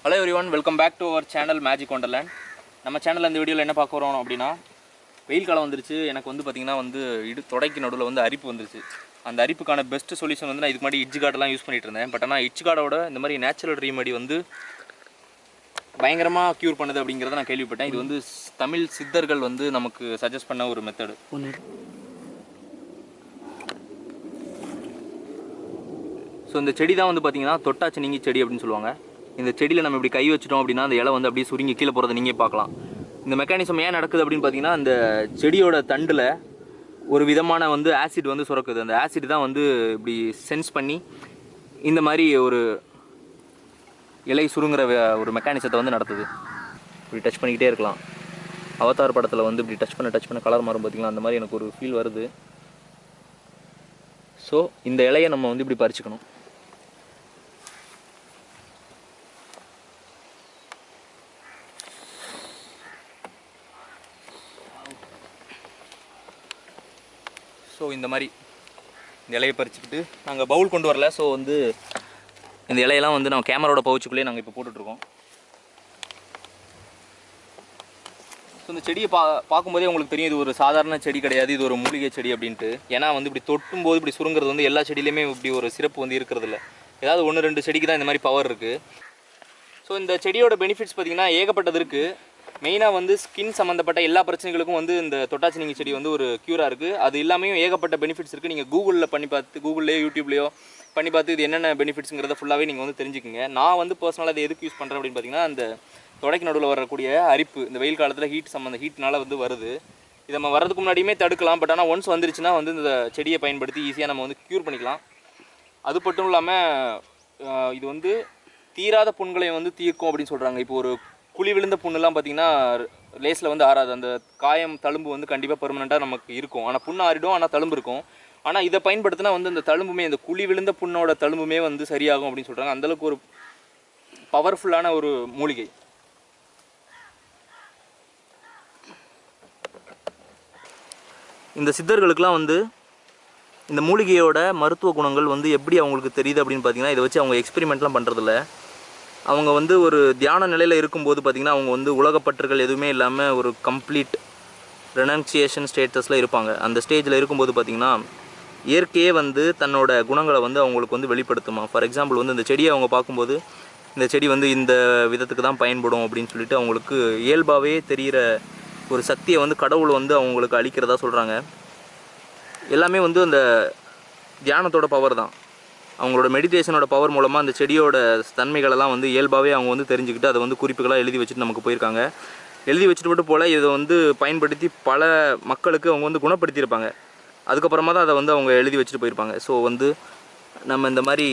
Hello everyone, welcome back to our channel Magic Wonderland. நம்ம சேனல்ல இந்த வீடியோல என்ன பார்க்க போறோம் அப்படினா வெயில் காலம் வந்துருச்சு. எனக்கு வந்து பாத்தீங்கன்னா தொடைக்கு நடுவுல அரிப்பு வந்துருச்சு. அந்த அரிப்புக்கான பெஸ்ட் சொல்யூஷன் நான் இதுக்கு முன்னாடி இட்ஜ் கார்டெல்லாம் யூஸ் பண்ணிட்டு இருந்தேன். பட் ஆனா இட்ஜ் கார்டோட இந்த மாதிரி நேச்சுரல் ரெமெடி பயங்கரமா கியூர் பண்ணுது அப்படிங்கறத நான் கேள்விப்பட்டேன். இது தமிழ் சித்தர்கள் நமக்கு சஜஸ்ட் பண்ண ஒரு மெத்தட். ஸோ இந்த செடி தான் பாத்தீங்கன்னா தொட்டாச்சினிங்கி செடி அப்படின்னு சொல்லுவாங்க. இந்த செடியில் நம்ம இப்படி கை வச்சிட்டோம் அப்படின்னா அந்த இலை அப்படியே சுருங்கி கீழே போகிறத நீங்கள் பார்க்கலாம். இந்த மெக்கானிசம் ஏன் நடக்குது அப்படின்னு பார்த்தீங்கன்னா அந்த செடியோட தண்டில் ஒரு விதமான ஆசிட் சுரக்குது. அந்த ஆசிட் தான் இப்படி சென்ஸ் பண்ணி இந்த மாதிரி ஒரு இலை சுருங்குற ஒரு மெக்கானிசத்தை நடத்துது. இப்படி டச் பண்ணிக்கிட்டே இருக்கலாம். அவதார் படத்தில் இப்படி டச் பண்ண கலர் மாறும் பார்த்தீங்களா, அந்த மாதிரி எனக்கு ஒரு ஃபீல் வருது. ஸோ இந்த இலையை நம்ம இப்படி பறிச்சுக்கணும். ஸோ இந்த மாதிரி இந்த இலையை பறிச்சுக்கிட்டு நாங்கள் பவுல் கொண்டு வரல. ஸோ இந்த இலையெல்லாம் நம்ம கேமராவோட பவுச்சுக்குள்ளேயே நாங்கள் இப்போ போட்டுட்ருக்கோம். ஸோ இந்த செடியை பார்க்கும்போதே உங்களுக்கு தெரியும் இது ஒரு சாதாரண செடி கிடையாது, இது ஒரு மூலிகை செடி அப்படின்ட்டு. ஏன்னா இப்படி தொட்டும்போது இப்படி சுருங்கிறது எல்லா செடியிலையுமே இப்படி ஒரு சிறப்பு இருக்கிறது இல்லை. ஏதாவது 1-2 செடிக்கு தான் இந்த மாதிரி பவர் இருக்குது. ஸோ இந்த செடியோட பெனிஃபிட்ஸ் பார்த்திங்கன்னா ஏகப்பட்டது இருக்குது. மெயினாக ஸ்கின் சம்மந்தப்பட்ட எல்லா பிரச்சனைகளுக்கும் இந்த தொட்டாச்சினிங்கி செடி ஒரு க்யூராக இருக்குது. அது இல்லாமையும் ஏகப்பட்ட பெனிஃபிட்ஸ் இருக்குது. நீங்கள் கூகுளில் பண்ணி பார்த்து, கூகுள்லேயோ யூடியூப்லேயோ பண்ணி பார்த்து இது என்னென்ன பெனிஃபிட்ஸுங்கிறத ஃபுல்லாகவே நீங்கள் தெரிஞ்சுக்குங்க. நான் பர்சனலாக அதை எதுக்கு யூஸ் பண்ணுறேன் அப்படின்னு பார்த்தீங்கன்னா, அந்த தொடைக்கு நடுவில் வரக்கூடிய அரிப்பு இந்த வெயில் காலத்தில் ஹீட்னால வருது. இதை நம்ம வரதுக்கு முன்னாடியுமே தடுக்கலாம். பட் ஆனால் ஒன்ஸ் வந்துருச்சுன்னா இந்த செடியை பயன்படுத்தி ஈஸியாக நம்ம க்யூர் பண்ணிக்கலாம். அது மட்டும் இல்லாமல் இது தீராத புண்களை தீர்க்கும் அப்படின்னு சொல்கிறாங்க. இப்போ ஒரு குழி விழுந்த புண்ணெல்லாம் பார்த்திங்கன்னா லேஸில் ஆறாது. அந்த காயம் தழும்பு கண்டிப்பாக பெர்மனெண்ட்டாக நமக்கு இருக்கும். ஆனால் புண்ணு ஆறிடும், ஆனால் தழும்பு இருக்கும். ஆனால் இதை பயன்படுத்தினா இந்த தழும்புமே, இந்த குழி விழுந்த புண்ணோட தழும்புமே சரியாகும் அப்படின்னு சொல்கிறாங்க. அந்தளவுக்கு ஒரு பவர்ஃபுல்லான ஒரு மூலிகை. இந்த சித்தர்களுக்கெலாம் இந்த மூலிகையோட மருத்துவ குணங்கள் எப்படி அவங்களுக்கு தெரியுது அப்படின்னு பார்த்தீங்கன்னா, இதை வச்சு அவங்க எக்ஸ்பெரிமெண்ட்லாம் பண்ணுறதில்ல. அவங்க ஒரு தியான நிலையில் இருக்கும்போது பார்த்திங்கன்னா அவங்க உலகப்பற்றுகள் எதுவுமே இல்லாமல் ஒரு கம்ப்ளீட் ரெனன்சியேஷன் ஸ்டேட்டஸில் இருப்பாங்க. அந்த ஸ்டேஜில் இருக்கும்போது பார்த்திங்கன்னா இயற்கையே தன்னோட குணங்களை அவங்களுக்கு வெளிப்படுத்துமா. ஃபார் எக்ஸாம்பிள் இந்த செடியை அவங்க பார்க்கும்போது இந்த செடி இந்த விதத்துக்கு தான் பயன்படும் அப்படின்னு சொல்லிட்டு அவங்களுக்கு இயல்பாகவே தெரிகிற ஒரு சக்தியை கடவுள் அவங்களுக்கு அளிக்கிறதா சொல்கிறாங்க. எல்லாமே அந்த தியானத்தோட பவர் தான். அவங்களோட மெடிடேஷனோட பவர் மூலமாக அந்த செடியோட தன்மைகளெல்லாம் இயல்பாகவே அவங்க தெரிஞ்சுக்கிட்டு அதை குறிப்புகளாக எழுதி வச்சுட்டு நமக்கு போயிருக்காங்க. எழுதி வச்சுட்டு மட்டும் போல் இதை பயன்படுத்தி பல மக்களுக்கு அவங்க குணப்படுத்தியிருப்பாங்க. அதுக்கப்புறமா தான் அதை அவங்க எழுதி வச்சுட்டு போயிருப்பாங்க. ஸோ நம்ம இந்த மாதிரி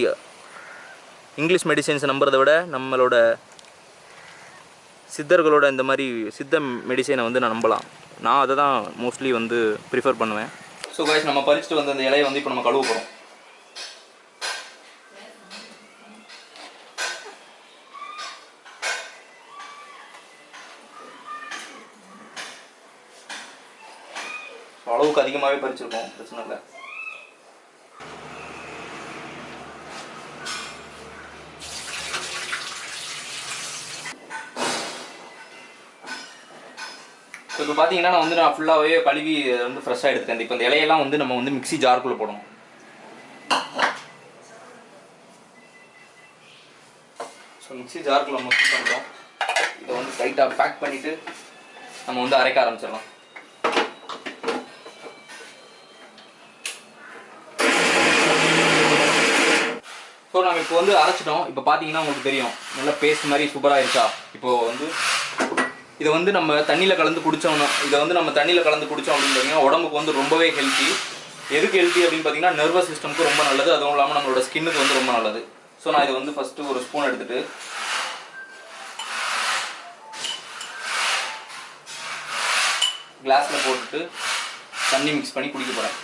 இங்கிலீஷ் மெடிசன்ஸை நம்புறதை விட நம்மளோட சித்தர்களோட இந்த மாதிரி சித்த மெடிசனை நான் நம்பலாம். நான் அதை தான் மோஸ்ட்லி ப்ரிஃபர் பண்ணுவேன். ஸோ கைஸ், நம்ம பறிச்சுட்டு அந்த இலையை இப்போ நம்ம கழுவ போகிறோம். அளவுக்கு அதிகமாகவே பறிச்சிருக்கோம், பிரச்சனை இல்லை. இப்போ பார்த்தீங்கன்னா நான் ஃபுல்லாகவே கழுவி ஃப்ரெஷ்ஷாக எடுத்துட்டேன். இப்போ இந்த இலையெல்லாம் நம்ம மிக்ஸி ஜாருக்குள்ளே போடணும். ஸோ மிக்ஸி ஜாருக்குள்ளே நம்ம மிக்ஸ் பண்ணுறோம். இதை டைட்டாக பேக் பண்ணிவிட்டு நம்ம அரைக்க ஆரம்பிச்சிடலாம். ஸோ நம்ம இப்போ அரைச்சிட்டோம். இப்போ பார்த்தீங்கன்னா உங்களுக்கு தெரியும் நல்லா பேஸ்ட் மாதிரி சூப்பராக இருக்கா. இப்போது இதை நம்ம தண்ணியில் கலந்து குடித்தோம்னா, இதை நம்ம தண்ணியில் கலந்து குடித்தோம் அப்படின்னு பார்த்தீங்கன்னா உடம்புக்கு ரொம்பவே ஹெல்த்தி. எதுக்கு ஹெல்த்தி அப்படின்னு பார்த்தீங்கன்னா நர்வஸ் சிஸ்டமுக்கு ரொம்ப நல்லது. அதுவும் இல்லாமல் நம்மளோட ஸ்கின்னுக்கு ரொம்ப நல்லது. ஸோ நான் இது ஃபஸ்ட்டு ஒரு ஸ்பூன் எடுத்துகிட்டு கிளாஸில் போட்டுட்டு தண்ணி மிக்ஸ் பண்ணி குடிக்க போகிறேன்.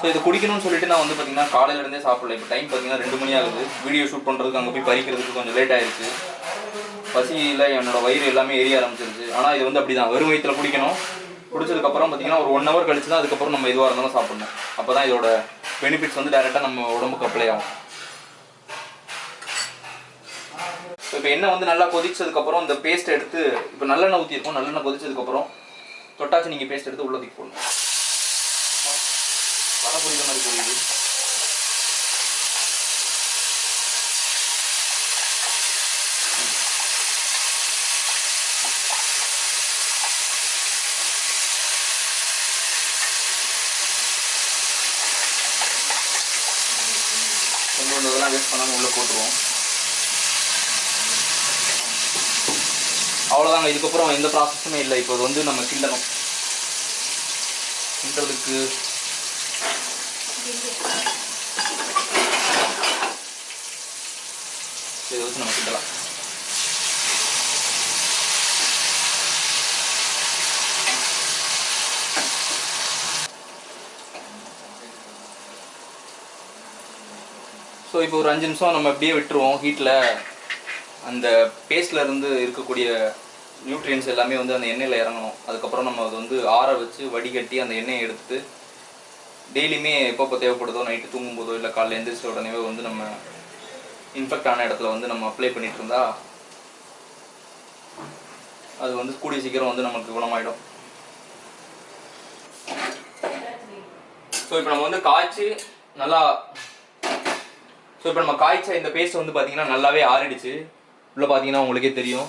ஸோ இது குடிக்கணும்னு சொல்லிட்டு நான் வந்து பார்த்தீங்கன்னா காலையிலேருந்தே சாப்பிடல. இப்போ டைம் பார்த்தீங்கன்னா 2 மணி ஆகுது. வீடியோ ஷூட் பண்ணுறதுக்கு அங்கே போய் பறிக்கிறதுக்கு கொஞ்சம் லேட் ஆயிடுச்சு. பசியில் என்னோட வயிறு எல்லாமே எரிய ஆரம்பிச்சிருச்சு. ஆனால் இது வந்து அப்படி தான் வெறும் வயிற்றில் குடிக்கணும். குடிச்சதுக்கப்புறம் பார்த்தீங்கன்னா ஒரு 1 ஹவர் கழிச்சு தான் அதுக்கப்புறம் நம்ம எதுவாக இருந்தாலும் சாப்பிடணும். அப்போ தான் இதோட பெனிஃபிட்ஸ் வந்து டேரெக்டாக நம்ம உடம்புக்கு அப்ளை ஆகும். இப்போ எண்ணெய் வந்து நல்லா கொதிச்சதுக்கப்புறம் இந்த பேஸ்ட் எடுத்து இப்போ நல்லெண்ணெய் ஊற்றிருக்கோம். நல்லெண்ணெய் கொதிச்சதுக்கப்புறம் தொட்டாச்சு நீங்கள் பேஸ்ட் எடுத்து உள்ள தூக்கி போடணும். வடை புரியுற மாதிரி புரியுது. கொஞ்சம் இதெல்லாம் வேஸ்ட் பண்ணாமல் உள்ளே போட்டுருவோம். அவ்வளோதாங்க. இதுக்கப்புறம் எந்த ப்ராசஸுமே இல்லை. இப்போ வந்து நம்ம கிண்டணும். கிண்டுறதுக்கு இதை வச்சு நம்ம கிண்டலாம். ஸோ இப்போ ஒரு 5 நிமிஷம் நம்ம அப்படியே விட்டுருவோம் ஹீட்டில். அந்த பேஸ்ட்ல இருந்து இருக்கக்கூடிய நியூட்ரியன்ஸ் எல்லாமே வந்து அந்த எண்ணெயில் இறங்கணும். அதுக்கப்புறம் நம்ம அது வந்து ஆற வச்சு வடிகட்டி அந்த எண்ணெயை எடுத்து டெய்லியுமே எப்பப்போ தேவைப்படுதோ, நைட்டு தூங்கும்போதோ இல்லை காலையில் எந்திரிச்ச உடனே வந்து நம்ம இன்ஃபெக்ட் ஆன இடத்துல வந்து நம்ம அப்ளை பண்ணிட்டு இருந்தா அது வந்து கூடிய சீக்கிரம் வந்து நமக்கு குணமாயிடும். ஸோ இப்போ நம்ம வந்து காய்ச்சி நல்லா இப்போ நம்ம காய்ச்ச இந்த பேஸ்ட் வந்து பார்த்தீங்கன்னா நல்லாவே ஆறிடுச்சு. உள்ள பார்த்தீங்கன்னா உங்களுக்கே தெரியும்.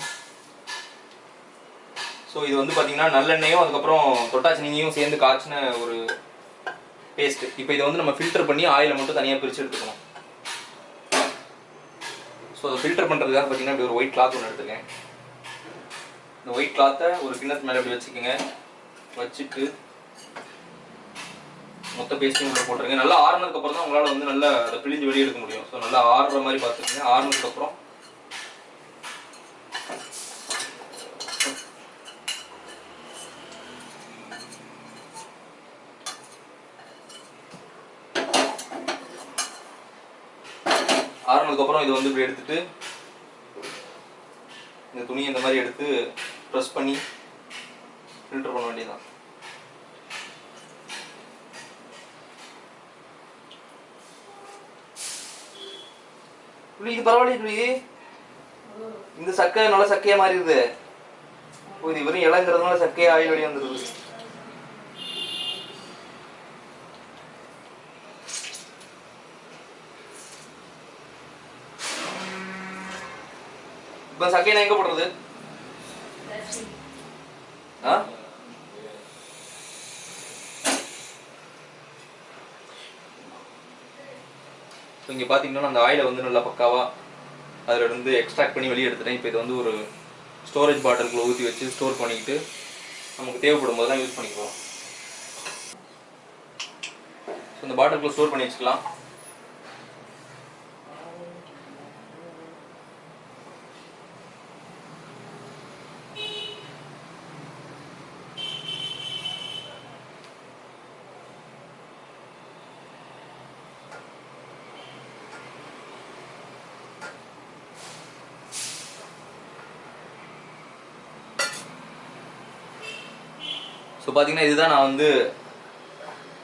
ஸோ இது வந்து பார்த்தீங்கன்னா நல்லெண்ணெயும் அதுக்கப்புறம் தொட்டாச்சினியும் சேர்ந்து காய்ச்சின ஒரு பேஸ்ட். இப்போ இதை வந்து நம்ம ஃபில்டர் பண்ணி ஆயிலை மட்டும் தனியாக பிரித்து எடுத்துக்கணும். ஸோ அதை ஃபில்டர் பண்ணுறதுக்காக பார்த்தீங்கன்னா இப்படி ஒரு ஒயிட் கிளாத் ஒன்று எடுத்துக்கேன். இந்த ஒயிட் கிளாத்தை ஒரு கிண்ணத்து மேலே இப்படி வச்சுக்கோங்க. வச்சுட்டு மொத்த பேஸ்ட்டையும் உள்ள போட்டுருங்க. நல்லா ஆறுனதுக்கப்புறம் தான் உங்களால் வந்து நல்லா அதை பிழிஞ்சு வெளியே எடுக்க முடியும். ஸோ நல்லா ஆறுற மாதிரி பார்த்துக்கோங்க. ஆறுனதுக்கப்புறம் ஆறுனதுக்கப்புறம் இது வந்து இப்படி எடுத்துட்டு இந்த துணியை இந்த மாதிரி எடுத்து ப்ரெஸ் பண்ணி ஃபில்டர் பண்ண வேண்டியதுதான். இது பரவாயில்ல. இந்த சக்கை நல்ல சக்கையா மாறிடுது. இது வெறும் இளங்கிறதுனால சக்கையா ஆயில் வெளியே வந்துடுது. இப்போ சக்கையை நான் எங்க போடுறது? இங்கே பார்த்தீங்கன்னா அந்த ஆயிலை வந்து நல்லா பக்காவாக அதில் இருந்து எக்ஸ்ட்ராக்ட் பண்ணி வெளியே எடுத்துட்டேன். இப்போ இது வந்து ஒரு ஸ்டோரேஜ் பாட்டிலுக்குள்ள ஊற்றி வச்சு ஸ்டோர் பண்ணிக்கிட்டு நமக்கு தேவைப்படும் போதெல்லாம் யூஸ் பண்ணிக்குவோம். ஸோ இந்த பாட்டிலுக்குள்ள ஸ்டோர் பண்ணி வச்சுக்கலாம். ஸோ பார்த்தீங்கன்னா இதுதான் நான் வந்து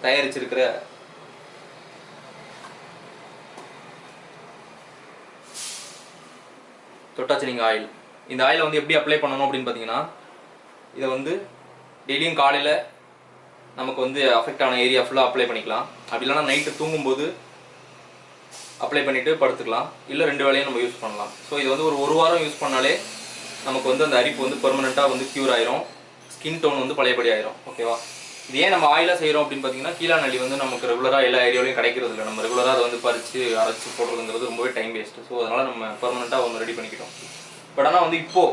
தயாரிச்சிருக்கிற தொட்டாச்சினிங்க ஆயில். இந்த ஆயிலை வந்து எப்படி அப்ளை பண்ணணும் அப்படின்னு பார்த்தீங்கன்னா, இதை வந்து டெய்லியும் காலையில் நமக்கு வந்து அஃபெக்ட் ஆன ஏரியா ஃபுல்லாக அப்ளை பண்ணிக்கலாம். அப்படி இல்லைனா நைட்டு தூங்கும்போது அப்ளை பண்ணிவிட்டு படுத்துக்கலாம். இல்லை 2 வேளையும் நம்ம யூஸ் பண்ணலாம். ஸோ இது வந்து ஒரு வாரம் யூஸ் பண்ணாலே நமக்கு வந்து அந்த அரிப்பு வந்து பெர்மனெண்ட்டாக வந்து க்யூர் ஆயிரும். ஸ்கின் டோன் வந்து பழையபடி ஆயிரும். ஓகேவா? இது ஏன் நம்ம ஆயிலாக செய்கிறோம் அப்படின்னு பார்த்தீங்கன்னா, கீழாநெல்லி வந்து நமக்கு ரெகுலராக எல்லா ஏரியாவிலையும் கிடைக்கிறது இல்லை. நம்ம ரெகுலராக அதை வந்து பறித்து அரைச்சி போடுறதுங்கிறது ரொம்பவே டைம் வேஸ்ட்டு. ஸோ அதனால் நம்ம பெர்மனெண்ட்டாக ஒன்று ரெடி பண்ணிக்கிட்டோம். பட் ஆனால் வந்து இப்போது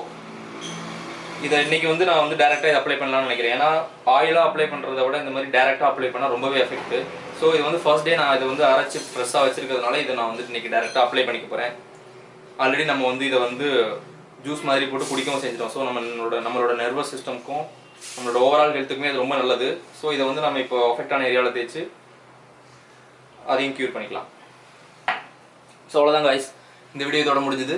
இதை இன்றைக்கி வந்து நான் வந்து டேரெக்டாக இதை அப்ளை பண்ணலாம்னு நினைக்கிறேன். ஏன்னா ஆயிலாக அப்ளை பண்ணுறத விட இந்த மாதிரி டேரெக்டாக அப்ளை பண்ணால் ரொம்பவே எஃபெக்ட்டு. ஸோ இது வந்து ஃபர்ஸ்ட் டே நான் இதை வந்து அரைச்சி ஃப்ரெஷ்ஷாக வச்சிருக்கிறதுனால இதை நான் வந்து இன்றைக்கி டேரெக்டாக அப்ளை பண்ணிக்க போகிறேன். ஆல்ரெடி நம்ம வந்து இதை வந்து ஜூஸ் மாதிரி போட்டு குடிக்கவும் செஞ்சிட்டோம். ஸோ நம்மளோட நர்வஸ் சிஸ்டம்க்கும் நம்மளோட ஓவரால் ஹெல்த்துக்குமே அது ரொம்ப நல்லது. ஸோ இதை வந்து நம்ம இப்போ அஃபெக்டான ஏரியாவில் தேய்ச்சி அதையும் க்யூர் பண்ணிக்கலாம். ஸோ அவ்வளோதான் guys, இந்த வீடியோ இதோட முடிஞ்சுது.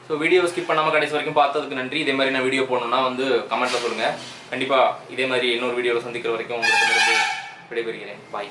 ஸோ வீடியோவை ஸ்கிப் பண்ணாமல் கடைசி வரைக்கும் பார்த்ததுக்கு நன்றி. இதே மாதிரி நான் வீடியோ போடணுன்னா வந்து கமெண்ட்டில் சொல்லுங்கள். கண்டிப்பாக இதே மாதிரி இன்னொரு வீடியோவில் சந்திக்கிற வரைக்கும் உங்களுக்கு விடைபெறுகிறேன். பாய்.